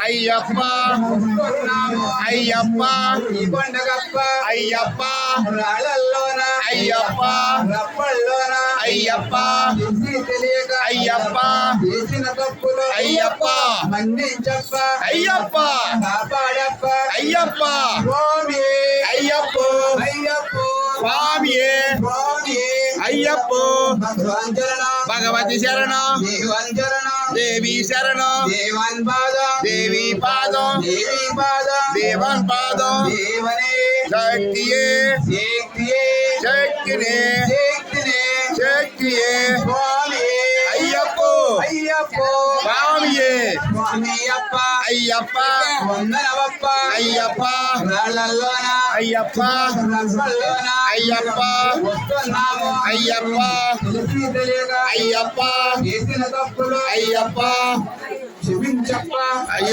అయ్యప్ప అయ్యప్ప ఈ కొండగప్ప అయ్యప్ప రాళ్ళల్లోన అయ్యప్ప రప్పల్లోన అయ్యప్ప తెలియక అయ్యప్ప చేసిన తప్పులు అయ్యప్ప మన్నించప్ప అయ్యప్ప కాపాడప్ప అయ్యప్ప స్వామి అయ్యప్ప అయ్యప్ప స్వామియే స్వామి అయ్యప్ప భగవాన్ చరణం భగవతి శరణం దేవన్ చరణం దేవి శరణం దేవన్ పాదం దేవి పాదం దేవి పాదం దేవన్ పాదం దేవనే శక్తియే శక్తియే శక్తినే శక్తినే శక్తియే స్వామి అయ్యప్ప అయ్యప్ప స్వామియే స్వామి అప్ప అయ్యప్ప వందనవప్ప అయ్యప్ప రాళ్ళల్లోన అయ్యప్ప రప్పల్లోన అయ్యప్ప వస్తున్నాము అయ్యప్ప తెలిసి తెలియక అయ్యప్ప చేసిన తప్పులు అయ్యప్ప క్షమించప్ప అయ్యప్ప